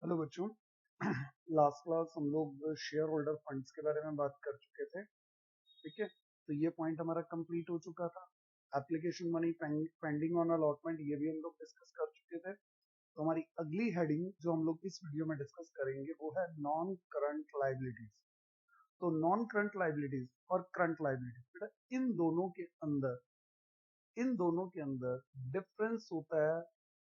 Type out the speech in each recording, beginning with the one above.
Hello बच्चों। Last class हम लोग शेयर होल्डर फंड्स के बारे में बात कर चुके थे। ठीक है, तो ये पॉइंट हमारा कंप्लीट हो चुका था। Application money pending on allotment ये भी हम लोग डिस्कस कर चुके थे। तो हमारी अगली हेडिंग जो हम लोग इस वीडियो में डिस्कस करेंगे वो है नॉन करंट लाइबिलिटीज। तो नॉन करंट लाइबिलिटीज और करंट लाइबिलिटीज, इन दोनों के अंदर डिफरेंस होता है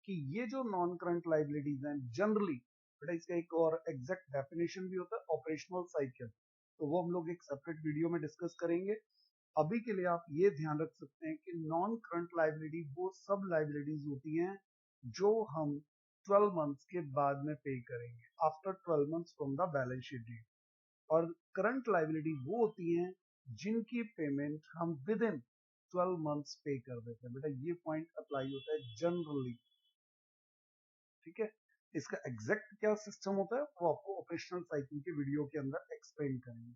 कि ये जो नॉन करंट लाइबिलिटीज हैं जनरली, बेटा इसका एक और एग्जैक्ट डेफिनेशन भी होता है, ऑपरेशनल साइकिल। तो वो हम लोग एक सेपरेट वीडियो में डिस्कस करेंगे। अभी के लिए आप ये ध्यान रख सकते हैं कि नॉन करंट लाइबिलिटी वो सब लाइबिलिटीज होती हैं जो हम 12 मंथ्स के बाद में पे करेंगे, after 12 months from the balance sheet date. और करंट लाइबिलिटी वो होती हैं जिनकी पेमेंट हम विद इन 12 मंथ्स पे कर देते हैं। बेटा ये पॉइंट अप्लाई होता है जनरली। ठीक है, इसका एग्जैक्ट क्या सिस्टम होता है वो आपको ऑपरेशनल साइकिल के वीडियो के अंदर एक्सप्लेन करेंगे।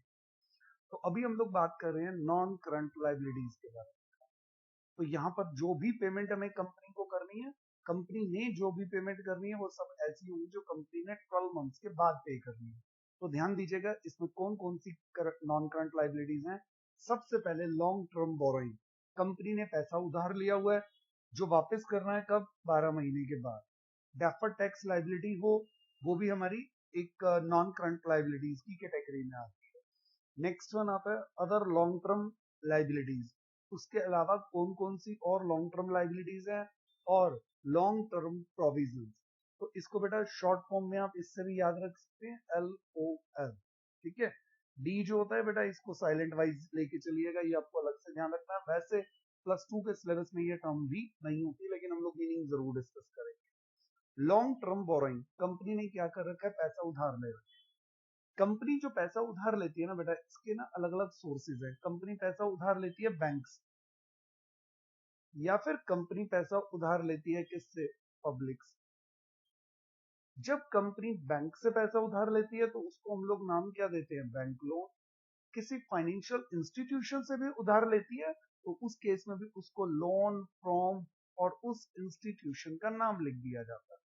तो अभी हम लोग बात कर रहे हैं नॉन करंट लाइबिलिटीज के बारे में। तो यहाँ पर जो भी पेमेंट हमें कंपनी को करनी है, कंपनी ने जो भी पेमेंट करनी है वो सब ऐसी होगी जो कंपनी ने 12 मंथ्स के बाद पे करनी है। तो ध्यान दीजिएगा इसमें कौन कौन सी नॉन करंट लाइबिलिटीज हैं। सबसे पहले लॉन्ग टर्म बोरोइंग, कंपनी ने पैसा उधार लिया हुआ है जो वापस करना है कब, 12 महीने के बाद। डेफर्ड टैक्स लाइबिलिटी हो, वो भी हमारी एक नॉन करंट लाइबिलिटीज की कैटेगरी में आती है। नेक्स्ट वन आता है अदर लॉन्ग टर्म लाइबिलिटीज। उसके अलावा कौन कौन सी और लॉन्ग टर्म लाइबिलिटीज हैं, और लॉन्ग टर्म प्रोविजन। तो इसको बेटा शॉर्ट फॉर्म में आप इससे भी याद रख सकते हैं, LOL। ठीक है, डी जो होता है बेटा इसको साइलेंट वाइज लेके चलिएगा, ये आपको अलग से ध्यान रखना है। वैसे +2 के सिलेबस में ये टर्म भी नहीं होती, लेकिन हम लोग मीनिंग जरूर डिस्कस करेंगे। लॉन्ग टर्म बोरोइंग, कंपनी ने क्या कर रखा है, पैसा उधार ले रखा है। कंपनी जो पैसा उधार लेती है ना बेटा, इसके ना अलग अलग सोर्सेज है। कंपनी पैसा उधार लेती है बैंक से, या फिर कंपनी पैसा उधार लेती है किससे, पब्लिक से। जब कंपनी बैंक से पैसा उधार लेती है तो उसको हम लोग नाम क्या देते हैं, बैंक लोन। किसी फाइनेंशियल इंस्टीट्यूशन से भी उधार लेती है तो उस केस में भी उसको लोन फ्रॉम और उस इंस्टीट्यूशन का नाम लिख दिया जाता है।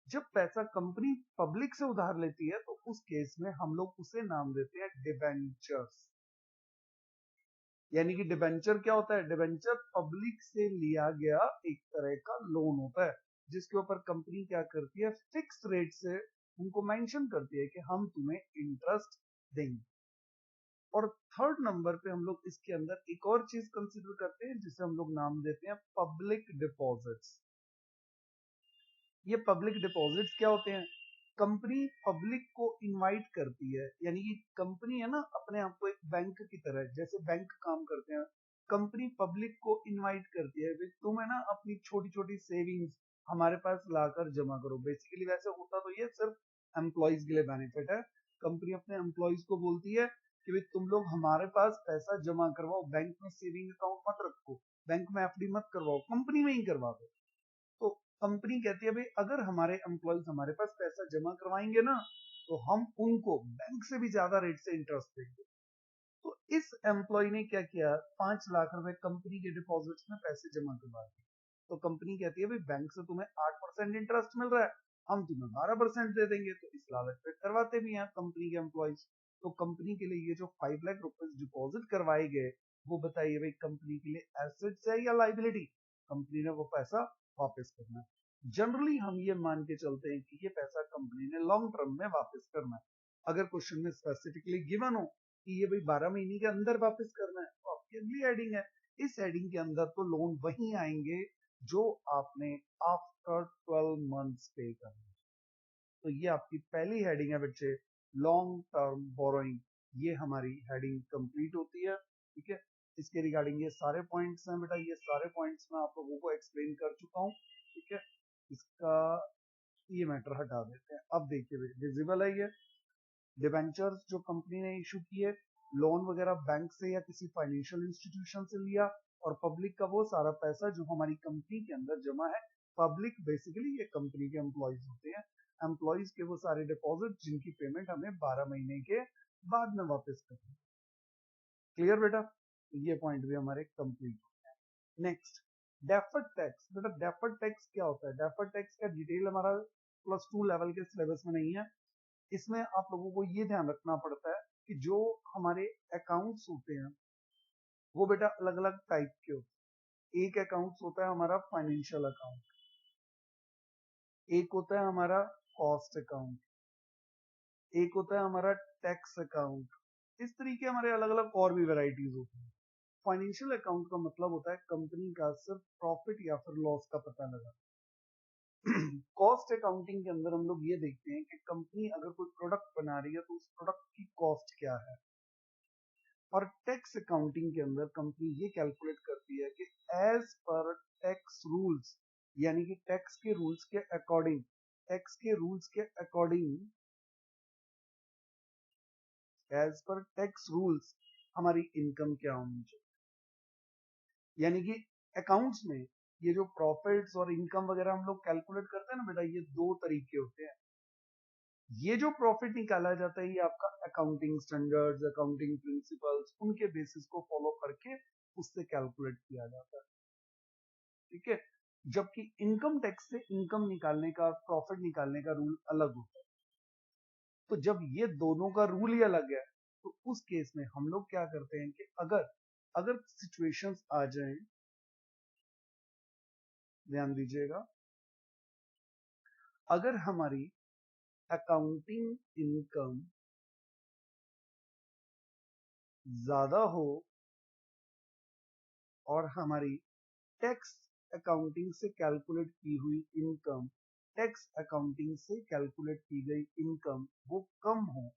जब पैसा कंपनी पब्लिक से उधार लेती है तो उस केस में हम लोग उसे नाम देते हैं डिबेंचर्स। यानी कि डिबेंचर क्या होता है, डिबेंचर पब्लिक से लिया गया एक तरह का लोन होता है, जिसके ऊपर कंपनी क्या करती है, फिक्स रेट से उनको मेंशन करती है कि हम तुम्हें इंटरेस्ट देंगे। और थर्ड नंबर पे हम लोग इसके अंदर एक और चीज कंसिडर करते हैं जिसे हम लोग नाम देते हैं पब्लिक डिपॉजिट्स। ये पब्लिक डिपॉजिट्स क्या होते हैं, कंपनी पब्लिक को इनवाइट करती है। यानी कि कंपनी है ना अपने आप को एक बैंक की तरह, जैसे बैंक काम करते हैं, कंपनी पब्लिक को इनवाइट करती है, तुम है ना अपनी छोटी छोटी सेविंग्स हमारे पास लाकर जमा करो। बेसिकली वैसे होता तो ये सिर्फ एम्प्लॉयज के लिए बेनिफिट है। कंपनी अपने एम्प्लॉयज को बोलती है कि भाई तुम लोग हमारे पास पैसा जमा करवाओ, बैंक में सेविंग अकाउंट मत रखो, बैंक में एफडी मत करवाओ, कंपनी में ही करवा दो। तो कंपनी कहती है भाई अगर हमारे एम्प्लॉयज हमारे पास पैसा जमा करवाएंगे ना तो हम उनको बैंक से भी ज्यादा रेट से इंटरेस्ट देंगे। तो इस एम्प्लॉय ने क्या किया, 5 लाख रुपए कंपनी के डिपॉजिट्स में पैसे जमा करवा दिए। तो कंपनी कहती है भाई बैंक से तुम्हें 8% इंटरेस्ट मिल रहा है, हम तुम्हें 12% दे देंगे। तो इस लालच पे करवाते भी हैं कंपनी के एम्प्लॉयज। तो कंपनी के लिए ये जो 5 लाख रुपए डिपॉजिट करवाए गए, वो बताइए भाई कंपनी के लिए एसेट्स है या लाइबिलिटी। कंपनी ने वो पैसा वापस करना है। जनरली हम ये मान के चलते हैं कि ये पैसा कंपनी ने लॉन्ग टर्म में वापस करना है। अगर क्वेश्चन में स्पेसिफिकली गिवन हो कि ये भाई 12 महीने के अंदर वापस करना है तो आपकी अगली हेडिंग है। इस हेडिंग के अंदर तो लोन वही आएंगे जो आपने आफ्टर 12 मंथ्स पे करना है। तो ये आपकी पहली हेडिंग है बच्चे, लॉन्ग टर्म बोरोइंग। ये हमारी हेडिंग कंप्लीट होती है। ठीक है, इसके रिगार्डिंग ये सारे पॉइंट्स हैं बेटा, ये सारे पॉइंट्स मैं आप लोगों को एक्सप्लेन कर चुका हूँ। ठीक है, इसका ये मैटर हटा देते हैं। अब देखिए विजिबल है ये डिबेंचर्स जो कंपनी ने इशू किए, लोन वगैरह बैंक से या किसी फाइनेंशियल इंस्टीट्यूशन से लिया, और पब्लिक का वो सारा पैसा जो हमारी कंपनी के अंदर जमा है। पब्लिक बेसिकली ये कंपनी के एम्प्लॉयज होते हैं, एम्प्लॉयज के वो सारे डिपॉजिट जिनकी पेमेंट हमें 12 महीने के बाद में वापस करनी है। क्लियर बेटा, ये पॉइंट भी हमारे कंप्लीट हो गए। Next deferred tax. बेटा डेफर्ड टैक्स क्या होता है, डेफर्ड टैक्स का डिटेल हमारा +2 लेवल के सिलेबस में नहीं है। इसमें आप लोगों को ये ध्यान रखना पड़ता है कि जो हमारे अकाउंट्स होते हैं वो बेटा अलग अलग टाइप के होते हैं। एक अकाउंट्स होता है हमारा फाइनेंशियल अकाउंट, एक होता है हमारा कॉस्ट अकाउंट, एक होता है हमारा टैक्स अकाउंट। इस तरीके हमारे अलग अलग और भी वैरायटीज होती हैं। फाइनेंशियल अकाउंट का मतलब होता है कंपनी का सिर्फ प्रॉफिट या फिर लॉस का पता लगा। कॉस्ट अकाउंटिंग के अंदर हम लोग ये देखते हैं कि कंपनी अगर कोई प्रोडक्ट बना रही है तो उस प्रोडक्ट की कॉस्ट क्या है। और टैक्स अकाउंटिंग के अंदर कंपनी ये कैलकुलेट करती है कि एज पर टैक्स रूल्स, यानी कि टैक्स के रूल्स के अकॉर्डिंग, टैक्स के रूल्स के according, as per tax rules हमारी इनकम क्या होनी चाहिए। यानी कि अकाउंट्स में ये जो प्रॉफिट्स और इनकम वगैरह हम लोग कैलकुलेट करते हैं ना बेटा, ये दो तरीके होते हैं। ये जो प्रॉफिट निकाला जाता है ये आपका अकाउंटिंग स्टैंडर्ड्स, अकाउंटिंग प्रिंसिपल्स, उनके बेसिस को फॉलो करके उससे कैलकुलेट किया जाता है, ठीक है। जबकि इनकम टैक्स से इनकम निकालने का, प्रॉफिट निकालने का रूल अलग होता है। तो जब ये दोनों का रूल ही अलग है तो उस केस में हम लोग क्या करते हैं कि अगर अगर सिचुएशंस आ जाएं, ध्यान दीजिएगा, अगर हमारी अकाउंटिंग इनकम ज्यादा हो और हमारी टैक्स अकाउंटिंग से कैलकुलेट की हुई इनकम, टैक्स अकाउंटिंग से कैलकुलेट की गई इनकम वो कम हो,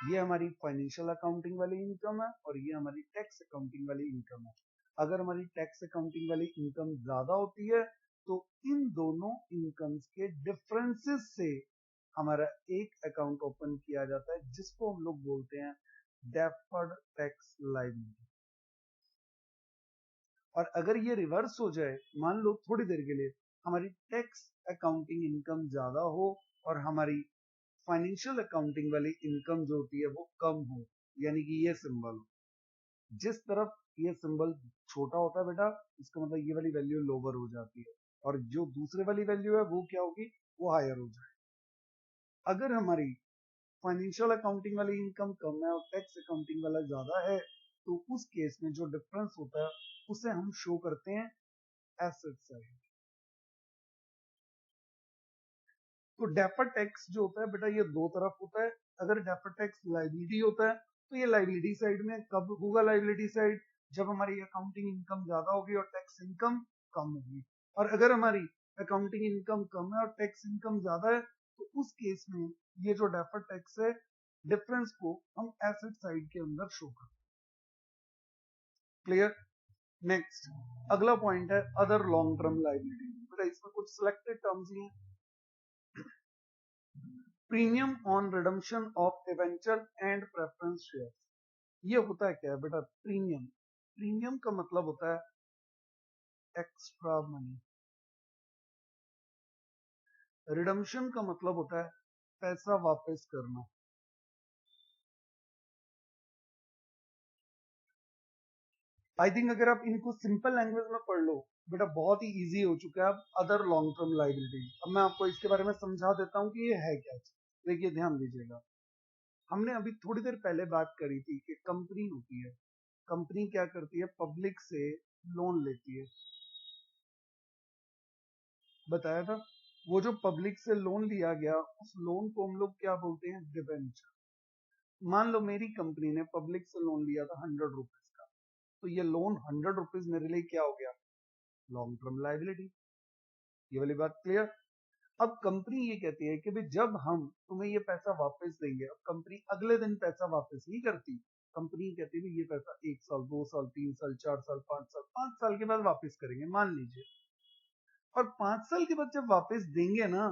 ये हमारी फाइनेंशियल अकाउंटिंग वाली इनकम है और ये हमारी टैक्स अकाउंटिंग वाली इनकम है। अगर हमारी टैक्स अकाउंटिंग वाली इनकम ज्यादा होती है तो इन दोनों इनकम्स के डिफरेंसेस से हमारा एक अकाउंट ओपन किया जाता है जिसको हम लोग बोलते हैं डेफर्ड टैक्स लायबिलिटी। और अगर ये रिवर्स हो जाए, मान लो थोड़ी देर के लिए हमारी टैक्स अकाउंटिंग इनकम ज्यादा हो और हमारी फाइनेंशियल अकाउंटिंग वाली इनकम जो होती है वो कम हो, यानी कि ये सिंबल हो, जिस तरफ ये सिंबल छोटा होता है बेटा इसका मतलब ये वाली वैल्यू लोअर हो जाती है और जो दूसरे वाली वैल्यू है वो क्या होगी, वो हायर हो जाए। अगर हमारी फाइनेंशियल अकाउंटिंग वाली इनकम कम है और टैक्स अकाउंटिंग वाला ज्यादा है तो उस केस में जो डिफरेंस होता है उसे हम शो करते हैं एसेट साइड। तो डेफर्ड टैक्स जो होता है बेटा ये दो तरफ होता है। अगर डेफर्ड टैक्स लायबिलिटी होता है तो ये लायबिलिटी साइड में कब होगा, लायबिलिटी साइड जब हमारी अकाउंटिंग इनकम ज्यादा होगी और टैक्स इनकम कम होगी। और अगर हमारी अकाउंटिंग इनकम कम है और टैक्स इनकम ज्यादा है तो उस केस में ये जो डेफर्ड टैक्स है डिफरेंस को हम एसेट साइड के अंदर शो करते हैं। क्लियर। नेक्स्ट अगला पॉइंट है अदर लॉन्ग टर्म लायबिलिटी। बेटा इसमें कुछ सिलेक्टेड टर्म्स ही हैं। Premium on redemption of debenture and preference share. ये होता है क्या है बेटा, प्रीमियम, प्रीमियम का मतलब होता है एक्स्ट्रा मनी, रिडम्पशन का मतलब होता है पैसा वापस करना। आई थिंक अगर आप इनको सिंपल लैंग्वेज में पढ़ लो बेटा बहुत ही इजी हो चुका है। अब अदर लॉन्ग टर्म लायबिलिटी, अब मैं आपको इसके बारे में समझा देता हूँ कि ये है क्या। देखिए ध्यान दीजिएगा, हमने अभी थोड़ी देर पहले बात करी थी कि कंपनी होती है, कंपनी क्या करती है, पब्लिक से लोन लेती है, बताया था। वो जो पब्लिक से लोन लिया गया उस लोन को हम लोग क्या बोलते हैं, डिबेंचर। मान लो मेरी कंपनी ने पब्लिक से लोन लिया था 100 रुपीज का, तो ये लोन 100 रुपीज मेरे लिए क्या हो गया, लॉन्ग टर्म लायबिलिटी। ये वाली बात क्लियर। अब कंपनी ये कहती है कि भाई जब हम तुम्हें ये पैसा वापस देंगे, अब कंपनी अगले दिन पैसा वापस नहीं करती, कंपनी कहती है ये पैसा 1 साल, 2 साल, 3 साल, 4 साल, 5 साल, 5 साल के बाद वापस करेंगे मान लीजिए। और 5 साल के बाद जब वापस देंगे ना,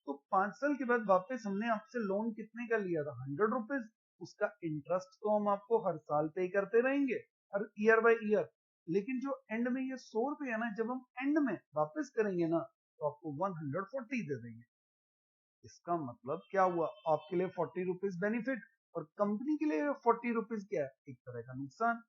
तो 5 साल के बाद वापस हमने आपसे लोन कितने का लिया था, 100 रुपीज, उसका इंटरेस्ट तो हम आपको हर साल पे करते रहेंगे, हर ईयर बाय ईयर। लेकिन जो एंड में ये 100 रुपए है ना, जब हम एंड में वापस करेंगे ना तो आपको 140 दे देंगे। इसका मतलब क्या हुआ, आपके लिए 40 रुपीज बेनिफिट और कंपनी के लिए 40 रुपीज क्या है, एक तरह का नुकसान।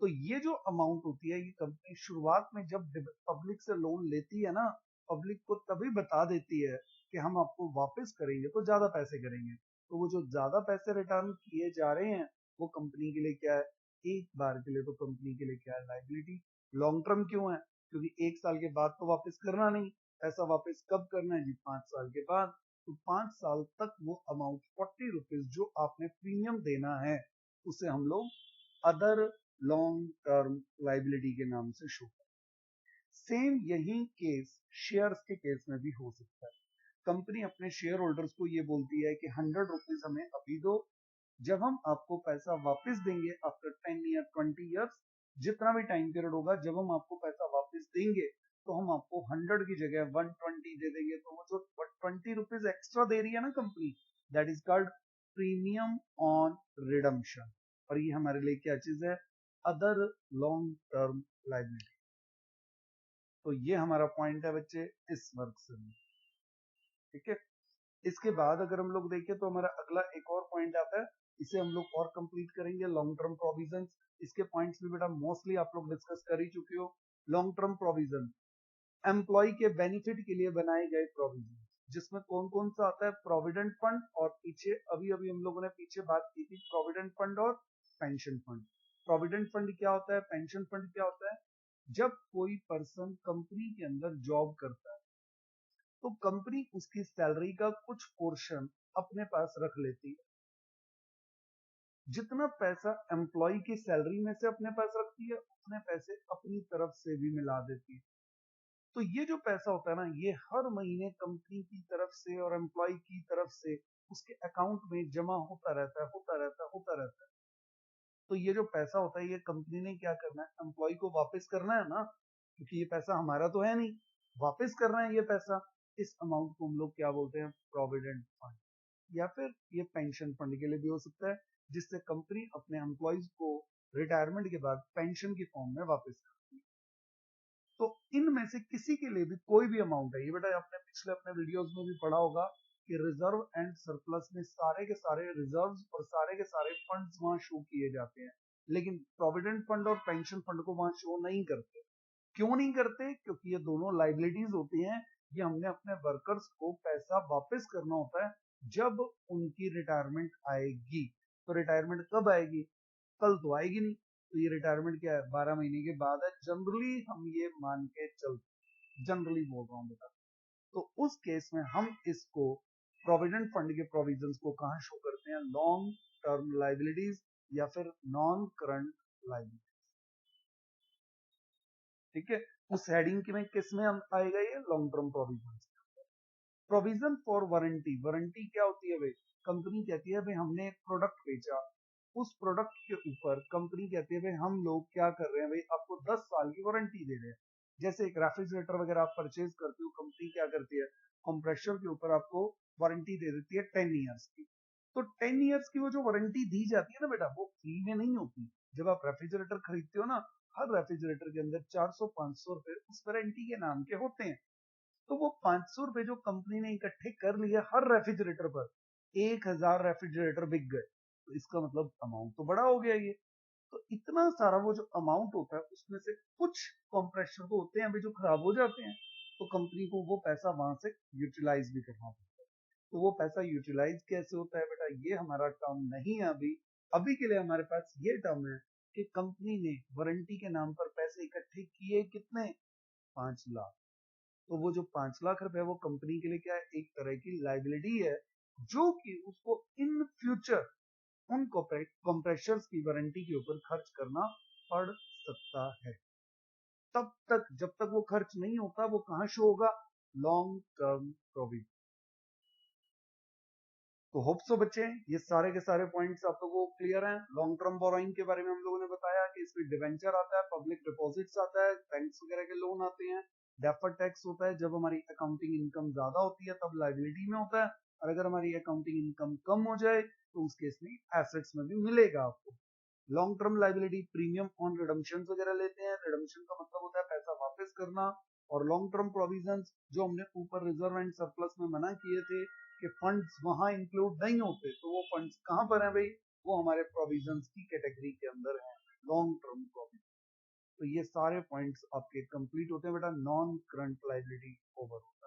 तो ये जो अमाउंट होती है ये कंपनी शुरुआत में जब पब्लिक से लोन लेती है ना, पब्लिक को तभी बता देती है कि हम आपको वापस करेंगे तो ज्यादा पैसे करेंगे, तो वो जो ज्यादा पैसे रिटर्न किए जा रहे हैं वो कंपनी के लिए क्या है, एक बार के लिए तो कंपनी के लिए क्या है, लाइबिलिटी। लॉन्ग टर्म क्यों है, क्योंकि एक साल के बाद तो वापस करना नहीं, पैसा वापस कब करना है जी, 5 साल के बाद। तो 5 साल तक वो अमाउंट 40 रुपीज जो आपने प्रीमियम देना है उसे हम लोग अदर लॉन्ग टर्म लाइबिलिटी के नाम से शो करते हैं। सेम यही केस शेयर्स के केस में भी हो सकता है। कंपनी अपने शेयर होल्डर्स को ये बोलती है कि 100 रुपीज हमें अभी दो, जब हम आपको पैसा वापस देंगे आफ्टर 10 ईयर 20 ईयर्स, जितना भी टाइम पीरियड होगा, जब हम आपको पैसा वापस देंगे तो हम आपको 100 की जगह 120 दे देंगे। तो वो जो 20 रुपीज एक्स्ट्रा दे रही है ना company, that is called premium on redemption. और ये हमारे लिए क्या चीज है, अदर लॉन्ग टर्म लाइबिलिटी। तो ये हमारा पॉइंट है बच्चे इस वर्क से, ठीक है। इसके बाद अगर हम लोग देखें तो हमारा अगला एक और पॉइंट आता है, इसे हम लोग और कंप्लीट करेंगे, लॉन्ग टर्म प्रोविजन। इसके पॉइंट्स भी बेटा मोस्टली आप लोग डिस्कस कर ही चुके हो। लॉन्ग टर्म प्रोविजन एम्प्लॉय के बेनिफिट के लिए बनाए गए प्रोविजन, जिसमें कौन कौन सा आता है, प्रोविडेंट फंड, और पीछे अभी अभी हम लोगों ने पीछे बात की थी प्रोविडेंट फंड और पेंशन फंड। प्रोविडेंट फंड क्या होता है, पेंशन फंड क्या होता है, जब कोई पर्सन कंपनी के अंदर जॉब करता है तो कंपनी उसकी सैलरी का कुछ पोर्शन अपने पास रख लेती है। जितना पैसा एम्प्लॉय की सैलरी में से अपने पास रखती है उतने पैसे अपनी तरफ से भी मिला देती है। तो ये जो पैसा होता है ना, ये हर महीने कंपनी की तरफ से और एम्प्लॉय की तरफ से उसके अकाउंट में जमा होता रहता है, होता रहता है, होता रहता है। तो ये जो पैसा होता है ये कंपनी ने क्या करना है, एम्प्लॉय को वापस करना है ना, क्योंकि ये पैसा हमारा तो है नहीं, वापस करना है ये पैसा। इस अमाउंट को हम लोग क्या बोलते हैं, प्रोविडेंट फंड, या फिर ये पेंशन फंड के लिए भी हो सकता है, जिससे कंपनी अपने एम्प्लॉयज को रिटायरमेंट के बाद पेंशन की फॉर्म में वापस करती है। तो इनमें से किसी के लिए भी कोई भी अमाउंट है, ये बेटा आपने पिछले अपने वीडियोस में भी पढ़ा होगा कि रिजर्व एंड सरप्लस में सारे के सारे रिजर्व्स और सारे के सारे फंड्स वहां शो किए जाते हैं, लेकिन प्रोविडेंट फंड और पेंशन फंड को वहां शो नहीं करते। क्यों नहीं करते, क्योंकि ये दोनों लाइबिलिटीज होती हैं, ये हमने अपने वर्कर्स को पैसा वापस करना होता है जब उनकी रिटायरमेंट आएगी। तो रिटायरमेंट कब आएगी, कल तो आएगी नहीं, तो ये रिटायरमेंट क्या है, 12 महीने के बाद है, जनरली हम ये मान के चलते, जनरली बोल रहा हूँ बेटा। तो उस केस में हम इसको प्रोविडेंट फंड के प्रोविजंस को कहाँ शो करते हैं, लॉन्ग टर्म लाइबिलिटीज या फिर नॉन करंट लाइबिलिटीज, ठीक है। उस हेडिंग के में किस में आएगा, ये long term provision. Provision for warranty, warranty क्या होती है भाई, कंपनी कहती है भाई हमने एक प्रोडक्ट बेचा, उस प्रोडक्ट के ऊपर कंपनी कहती है भाई हम लोग क्या कर रहे हैं भाई, आपको 10 साल की वारंटी दे रहे हैं। जैसे एक रेफ्रिजरेटर वगैरह आप परचेज करते हो, कंपनी क्या करती है, कंप्रेसर के ऊपर आपको वारंटी दे देती है 10 ईयर्स की। तो 10 ईयर्स की वो जो वारंटी दी जाती है ना बेटा, वो फ्री में नहीं होती। जब आप रेफ्रिजरेटर खरीदते हो ना, हर रेफ्रिजरेटर के अंदर 400-500 रुपए उस वारंटी के नाम के होते हैं। तो वो 500 रुपए जो कंपनी ने इकट्ठे कर लिए हर रेफ्रिजरेटर पर, 1000 रेफ्रिजरेटर बिक गए, तो इसका मतलब अमाउंट तो बड़ा हो गया ये। तो इतना सारा वो जो अमाउंट होता है उसमें से कुछ कंप्रेसर तो होते हैं अभी जो खराब हो जाते हैं, तो कंपनी को वो पैसा वहां से यूटिलाइज भी करना पड़ता है। तो वो पैसा यूटिलाइज कैसे होता है बेटा, ये हमारा टर्म नहीं है अभी। अभी के लिए हमारे पास ये टर्म है कि कंपनी ने वारंटी के नाम पर पैसे इकट्ठे किए, कितने, 5 लाख। तो वो जो 5 लाख रुपए वो कंपनी के लिए क्या है, एक तरह की लाइबिलिटी है, जो कि उसको इन फ्यूचर उन कंप्रेशर्स की वारंटी के ऊपर खर्च करना पड़ सकता है। तब तक जब तक वो खर्च नहीं होता वो कहां शो होगा, लॉन्ग टर्म प्रोविजन। तो होप सो बच्चे ये सारे के सारे पॉइंट्स आप लोगों को क्लियर हैं। लॉन्ग टर्म बोरोइंग के बारे में हम लोगों ने बताया कि इसमें डिवेंचर आता है, पब्लिक डिपॉजिट्स आता है, बैंक्स वगैरह के लोन आते हैं, डेफर्ड टैक्स होता है, जब हमारी अकाउंटिंग इनकम ज्यादा होती है तब लाइबिलिटी में होता है, और अगर हमारी अकाउंटिंग इनकम कम हो जाए तो उस केस में एसेट्स में भी मिलेगा आपको। Long term liability premium on redemption वगैरह लेते हैं, रिडम्पशन का मतलब होता है पैसा वापस करना। और लॉन्ग टर्म प्रोविजंस जो हमने ऊपर रिजर्व एंड सरप्लस में मना किए थे कि फंड्स वहां इंक्लूड नहीं होते, तो वो फंड्स कहां पर हैं भाई, वो हमारे प्रोविजंस की कैटेगरी के अंदर हैं, लॉन्ग टर्म प्रोविजन। तो ये सारे पॉइंट्स आपके कंप्लीट होते हैं बेटा नॉन करंट लाइबिलिटी ओवर।